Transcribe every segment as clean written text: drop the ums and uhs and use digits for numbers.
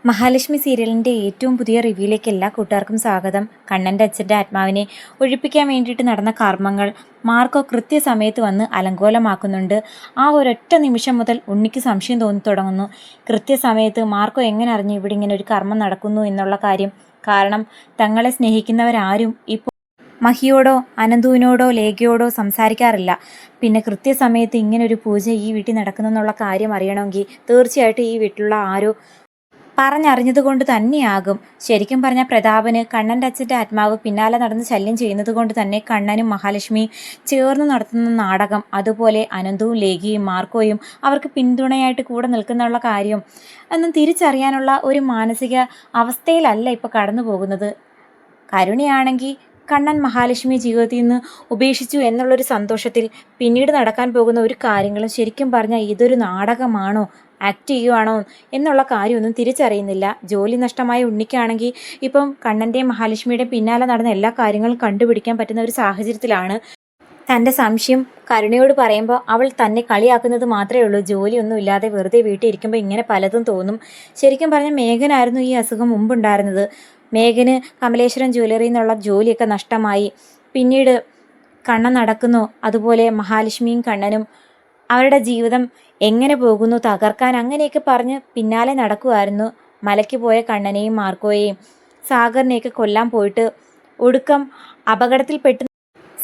മഹാലക്ഷ്മി സീരിയലിൻ്റെ ഏറ്റവും പുതിയ റിവ്യൂയിലേക്ക് എല്ലാ കൂട്ടുകാർക്കും സ്വാഗതം. കണ്ണൻ്റെ അച്ഛൻ്റെ ആത്മാവിനെ ഒഴിപ്പിക്കാൻ വേണ്ടിയിട്ട് നടന്ന കർമ്മങ്ങൾ മാർക്കോ കൃത്യസമയത്ത് വന്ന് അലങ്കോലമാക്കുന്നുണ്ട്. ആ ഒരൊറ്റ നിമിഷം മുതൽ ഉണ്ണിക്ക് സംശയം തോന്നി തുടങ്ങുന്നു. കൃത്യസമയത്ത് മാർക്കോ എങ്ങനെ അറിഞ്ഞു ഇവിടെ ഇങ്ങനെ ഒരു കർമ്മം നടക്കുന്നു എന്നുള്ള കാര്യം. കാരണം തങ്ങളെ സ്നേഹിക്കുന്നവരാരും ഇപ്പോൾ മഹിയോടോ അനന്തുവിനോടോ ലേഖയോടോ സംസാരിക്കാറില്ല. പിന്നെ കൃത്യസമയത്ത് ഇങ്ങനൊരു പൂജ ഈ വീട്ടിൽ നടക്കുന്നെന്നുള്ള കാര്യം അറിയണമെങ്കിൽ തീർച്ചയായിട്ടും ഈ വീട്ടിലുള്ള ആരോ പറഞ്ഞറിഞ്ഞതുകൊണ്ട് തന്നെയാകും. ശരിക്കും പറഞ്ഞാൽ പ്രതാപന് കണ്ണൻ്റെ അച്ഛൻ്റെ ആത്മാവ് പിന്നാലെ നടന്ന് ശല്യം ചെയ്യുന്നത് കൊണ്ട് തന്നെ കണ്ണനും മഹാലക്ഷ്മിയും ചേർന്ന് നടത്തുന്ന നാടകം, അതുപോലെ അനന്തവും ലേഖയും മാർക്കോയും അവർക്ക് പിന്തുണയായിട്ട് കൂടെ നിൽക്കുന്നുള്ള കാര്യം എന്നും തിരിച്ചറിയാനുള്ള ഒരു മാനസിക അവസ്ഥയിലല്ല ഇപ്പോൾ കടന്നു പോകുന്നത്. കരുണയാണെങ്കിൽ കണ്ണൻ മഹാലക്ഷ്മി ജീവിതത്തിൽ നിന്ന് ഉപേക്ഷിച്ചു എന്നുള്ളൊരു സന്തോഷത്തിൽ പിന്നീട് നടക്കാൻ പോകുന്ന ഒരു കാര്യങ്ങളും ശരിക്കും പറഞ്ഞാൽ ഇതൊരു നാടകമാണോ, ആക്ട് ചെയ്യുവാണോ എന്നുള്ള കാര്യമൊന്നും തിരിച്ചറിയുന്നില്ല. ജോലി നഷ്ടമായ ഉണ്ണിക്കാണെങ്കിൽ ഇപ്പം കണ്ണൻ്റെയും മഹാലക്ഷ്മിയുടെയും പിന്നാലെ നടന്ന എല്ലാ കാര്യങ്ങളും കണ്ടുപിടിക്കാൻ പറ്റുന്ന ഒരു സാഹചര്യത്തിലാണ്. തൻ്റെ സംശയം കരുണയോട് പറയുമ്പോൾ അവൾ തന്നെ കളിയാക്കുന്നത് മാത്രമേ ഉള്ളൂ. ജോലിയൊന്നും ഇല്ലാതെ വെറുതെ വീട്ടിൽ ഇരിക്കുമ്പോൾ ഇങ്ങനെ പലതും തോന്നും. ശരിക്കും പറഞ്ഞാൽ മേഘനായിരുന്നു ഈ അസുഖം മുമ്പുണ്ടായിരുന്നത്. മേഘന് കമലേശ്വരം ജ്വല്ലറി എന്നുള്ള ജോലിയൊക്കെ നഷ്ടമായി. പിന്നീട് കണ്ണൻ നടക്കുന്നു. അതുപോലെ മഹാലക്ഷ്മിയും കണ്ണനും അവരുടെ ജീവിതം എങ്ങനെ പോകുന്നു, തകർക്കാൻ അങ്ങനെയൊക്കെ പറഞ്ഞ് പിന്നാലെ നടക്കുമായിരുന്നു. മലയ്ക്ക് പോയ കണ്ണനെയും മാർക്കോയെയും സാഗറിനെയൊക്കെ കൊല്ലാൻ പോയിട്ട് ഒടുക്കം അപകടത്തിൽപ്പെട്ട്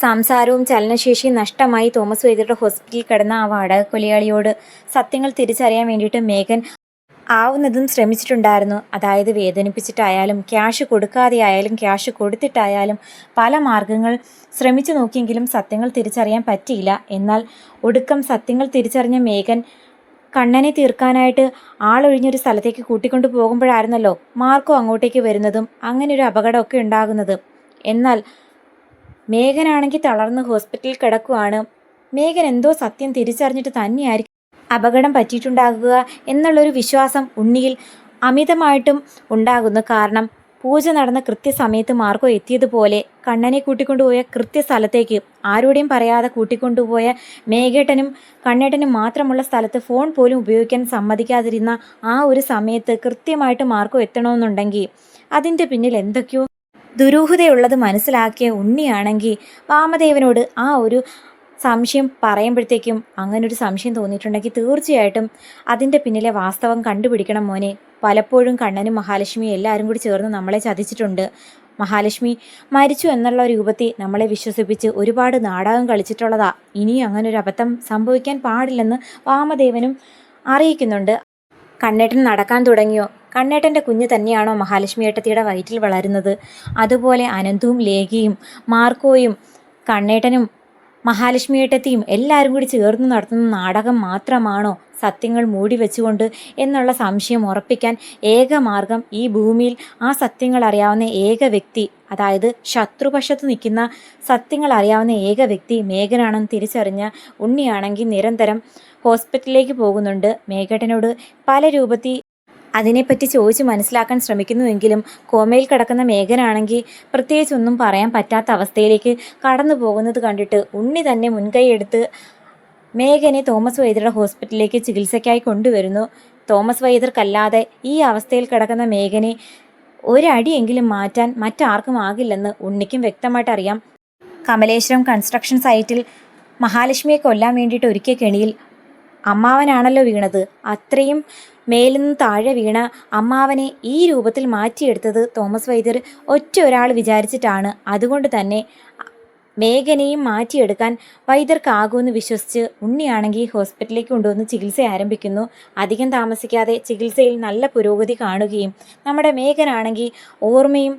സംസാരവും ചലനശേഷിയും നഷ്ടമായി തോമസ് വൈദ്യരുടെ ഹോസ്പിറ്റലിൽ കിടന്ന ആ വാടക കൊലയാളിയോട് സത്യങ്ങൾ തിരിച്ചറിയാൻ വേണ്ടിയിട്ട് മേഘൻ ആവുന്നതും ശ്രമിച്ചിട്ടുണ്ടായിരുന്നു. അതായത് വേദനിപ്പിച്ചിട്ടായാലും ക്യാഷ് കൊടുക്കാതെ ആയാലും ക്യാഷ് കൊടുത്തിട്ടായാലും പല മാർഗങ്ങൾ ശ്രമിച്ചു നോക്കിയെങ്കിലും സത്യങ്ങൾ തിരിച്ചറിയാൻ പറ്റിയില്ല. എന്നാൽ ഒടുക്കം സത്യങ്ങൾ തിരിച്ചറിഞ്ഞ മേഘൻ കണ്ണനെ തീർക്കാനായിട്ട് ആളൊഴിഞ്ഞൊരു സ്ഥലത്തേക്ക് കൂട്ടിക്കൊണ്ടു പോകുമ്പോഴായിരുന്നല്ലോ മാർക്കോ അങ്ങോട്ടേക്ക് വരുന്നതും അങ്ങനെ ഒരു അപകടമൊക്കെ ഉണ്ടാകുന്നത്. എന്നാൽ മേഘനാണെങ്കിൽ തളർന്ന് ഹോസ്പിറ്റലിൽ കിടക്കുവാണ്. മേഘൻ എന്തോ സത്യം തിരിച്ചറിഞ്ഞിട്ട് തന്നെയായിരിക്കും അപകടം പറ്റിയിട്ടുണ്ടാകുക എന്നുള്ളൊരു വിശ്വാസം ഉണ്ണിയിൽ അമിതമായിട്ടും ഉണ്ടാകുന്നു. കാരണം പൂജ നടന്ന കൃത്യസമയത്ത് മാർക്കോ എത്തിയതുപോലെ കണ്ണനെ കൂട്ടിക്കൊണ്ടുപോയ കൃത്യസ്ഥലത്തേക്ക് ആരോടെയും പറയാതെ കൂട്ടിക്കൊണ്ടുപോയ മേഘേട്ടനും കണ്ണേട്ടനും മാത്രമുള്ള സ്ഥലത്ത് ഫോൺ പോലും ഉപയോഗിക്കാൻ സമ്മതിക്കാതിരുന്ന ആ ഒരു സമയത്ത് കൃത്യമായിട്ട് മാർക്കോ എത്തണമെന്നുണ്ടെങ്കിൽ അതിൻ്റെ പിന്നിൽ എന്തൊക്കെയോ ദുരൂഹതയുള്ളത് മനസ്സിലാക്കിയ ഉണ്ണിയാണെങ്കിൽ വാമദേവനോട് ആ ഒരു സംശയം പറയുമ്പോഴത്തേക്കും അങ്ങനൊരു സംശയം തോന്നിയിട്ടുണ്ടെങ്കിൽ തീർച്ചയായിട്ടും അതിൻ്റെ പിന്നിലെ വാസ്തവം കണ്ടുപിടിക്കണം മോനെ. പലപ്പോഴും കണ്ണനും മഹാലക്ഷ്മിയും എല്ലാവരും കൂടി ചേർന്ന് നമ്മളെ ചതിച്ചിട്ടുണ്ട്. മഹാലക്ഷ്മി മരിച്ചു എന്നുള്ള രൂപത്തിൽ നമ്മളെ വിശ്വസിപ്പിച്ച് ഒരുപാട് നാടകം കളിച്ചിട്ടുള്ളതാ. ഇനിയും അങ്ങനൊരു അബദ്ധം സംഭവിക്കാൻ പാടില്ലെന്ന് വാമദേവനും അറിയിക്കുന്നുണ്ട്. കണ്ണേട്ടൻ നടക്കാൻ തുടങ്ങിയോ? കണ്ണേട്ടൻ്റെ കുഞ്ഞ് തന്നെയാണോ മഹാലക്ഷ്മി ഏട്ടത്തിയുടെ വയറ്റിൽ വളരുന്നത്? അതുപോലെ അനന്തവും ലേഖയും മാർക്കോയും കണ്ണേട്ടനും മഹാലക്ഷ്മി ഏട്ടത്തിയും എല്ലാവരും കൂടി ചേർന്ന് നടത്തുന്ന നാടകം മാത്രമാണോ സത്യങ്ങൾ മൂടി വെച്ചുകൊണ്ട് എന്നുള്ള സംശയം ഉറപ്പിക്കാൻ ഏക മാർഗം ഈ ഭൂമിയിൽ ആ സത്യങ്ങൾ അറിയാവുന്ന ഏക വ്യക്തി, അതായത് ശത്രുപക്ഷത്ത് നിൽക്കുന്ന സത്യങ്ങൾ അറിയാവുന്ന ഏക വ്യക്തി മേഘനാണെന്ന് തിരിച്ചറിഞ്ഞ ഉണ്ണിയാണെങ്കിൽ നിരന്തരം ഹോസ്പിറ്റലിലേക്ക് പോകുന്നുണ്ട്. മേഘേട്ടനോട് പല രൂപത്തിൽ അതിനെപ്പറ്റി ചോദിച്ച് മനസ്സിലാക്കാൻ ശ്രമിക്കുന്നുവെങ്കിലും കോമയിൽ കിടക്കുന്ന മേഘനാണെങ്കിൽ പ്രത്യേകിച്ചൊന്നും പറയാൻ പറ്റാത്ത അവസ്ഥയിലേക്ക് കടന്നു പോകുന്നത് കണ്ടിട്ട് ഉണ്ണി തന്നെ മുൻകൈയെടുത്ത് മേഘനെ തോമസ് വൈദ്യരുടെ ഹോസ്പിറ്റലിലേക്ക് ചികിത്സയ്ക്കായി കൊണ്ടുവരുന്നു. തോമസ് വൈദ്യർക്കല്ലാതെ ഈ അവസ്ഥയിൽ കിടക്കുന്ന മേഘനെ ഒരടിയെങ്കിലും മാറ്റാൻ മറ്റാർക്കും ആകില്ലെന്ന് ഉണ്ണിക്കും വ്യക്തമായിട്ട് അറിയാം. കമലേശ്വരം കൺസ്ട്രക്ഷൻ സൈറ്റിൽ മഹാലക്ഷ്മിയെ കൊല്ലാൻ വേണ്ടിയിട്ട് ഒരുക്കിയ കെണിയിൽ അമ്മാവനാണല്ലോ വീണത്. അത്രയും മേലിൽ നിന്ന് താഴെ വീണ അമ്മാവനെ ഈ രൂപത്തിൽ മാറ്റിയെടുത്തത് തോമസ് വൈദ്യർ ഒറ്റ ഒരാൾ വിചാരിച്ചിട്ടാണ്. അതുകൊണ്ട് തന്നെ മേഘനെയും മാറ്റിയെടുക്കാൻ വൈദ്യർക്കാകുമെന്ന് വിശ്വസിച്ച് ഉണ്ണിയാണെങ്കിൽ ഹോസ്പിറ്റലിലേക്ക് കൊണ്ടുവന്ന് ചികിത്സ ആരംഭിക്കുന്നു. അധികം താമസിക്കാതെ ചികിത്സയിൽ നല്ല പുരോഗതി കാണുകയും നമ്മുടെ മേഘനാണെങ്കിൽ ഓർമ്മയും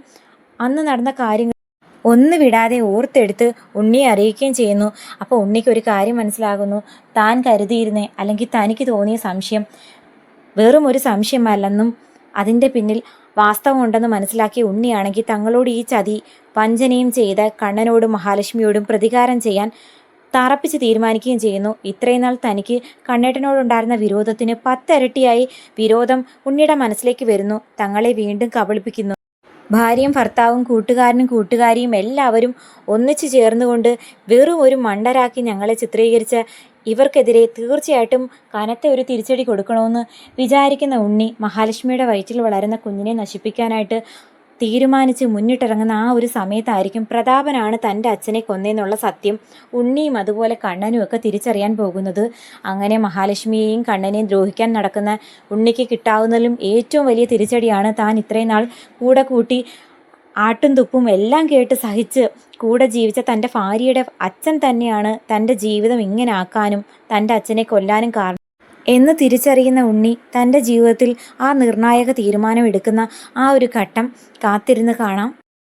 അന്ന് നടന്ന കാര്യങ്ങൾ ഒന്ന് വിടാതെ ഓർത്തെടുത്ത് ഉണ്ണിയെ അറിയിക്കുകയും ചെയ്യുന്നു. അപ്പോൾ ഉണ്ണിക്ക് ഒരു കാര്യം മനസ്സിലാകുന്നു. താൻ കരുതിയിരുന്നേ അല്ലെങ്കിൽ തനിക്ക് തോന്നിയ സംശയം വെറും ഒരു സംശയമല്ലെന്നും അതിൻ്റെ പിന്നിൽ വാസ്തവമുണ്ടെന്ന് മനസ്സിലാക്കിയ ഉണ്ണിയാണെങ്കിൽ തങ്ങളോട് ഈ ചതി വഞ്ചനയും ചെയ്ത് കണ്ണനോടും മഹാലക്ഷ്മിയോടും പ്രതികാരം ചെയ്യാൻ തറപ്പിച്ച് തീരുമാനിക്കുകയും ചെയ്യുന്നു. ഇത്രയും നാൾ തനിക്ക് കണ്ണേട്ടനോടുണ്ടായിരുന്ന വിരോധത്തിന് 10 ഇരട്ടിയായി വിരോധം ഉണ്ണിയുടെ മനസ്സിലേക്ക് വരുന്നു. തങ്ങളെ വീണ്ടും കബളിപ്പിക്കുന്നു. ഭാര്യയും ഭർത്താവും കൂട്ടുകാരനും കൂട്ടുകാരിയും എല്ലാവരും ഒന്നിച്ചു ചേർന്നുകൊണ്ട് വെറും ഒരു മണ്ടരാക്കി ഞങ്ങളെ ചിത്രീകരിച്ച ഇവർക്കെതിരെ തീർച്ചയായിട്ടും കനത്ത ഒരു തിരിച്ചടി കൊടുക്കണമെന്ന് വിചാരിക്കുന്ന ഉണ്ണി മഹാലക്ഷ്മിയുടെ വയറ്റിൽ വളരുന്ന കുഞ്ഞിനെ നശിപ്പിക്കാനായിട്ട് തീരുമാനിച്ച് മുന്നിട്ടിറങ്ങുന്ന ആ ഒരു സമയത്തായിരിക്കും പ്രതാപനാണ് തൻ്റെ അച്ഛനെ കൊന്നേന്നുള്ള സത്യം ഉണ്ണിയും അതുപോലെ കണ്ണനും ഒക്കെ തിരിച്ചറിയാൻ പോകുന്നത്. അങ്ങനെ മഹാലക്ഷ്മിയെയും കണ്ണനെയും ദ്രോഹിക്കാൻ നടക്കുന്ന ഉണ്ണിക്ക് കിട്ടാവുന്നതിലും ഏറ്റവും വലിയ തിരിച്ചടിയാണ് താൻ ഇത്രയും നാൾ കൂടെ കൂട്ടി ആട്ടും തുപ്പും എല്ലാം കേട്ട് സഹിച്ച് കൂടെ ജീവിച്ച തൻ്റെ ഭാര്യയുടെ അച്ഛൻ തന്നെയാണ് തൻ്റെ ജീവിതം ഇങ്ങനെ ആക്കാനും തൻ്റെ അച്ഛനെ കൊല്ലാനും കാരണം എന്ന് തിരിച്ചറിയുന്ന ഉണ്ണി തൻ്റെ ജീവിതത്തിൽ ആ നിർണായക തീരുമാനം എടുക്കുന്ന ആ ഒരു ഘട്ടം കാത്തിരുന്ന് കാണാം.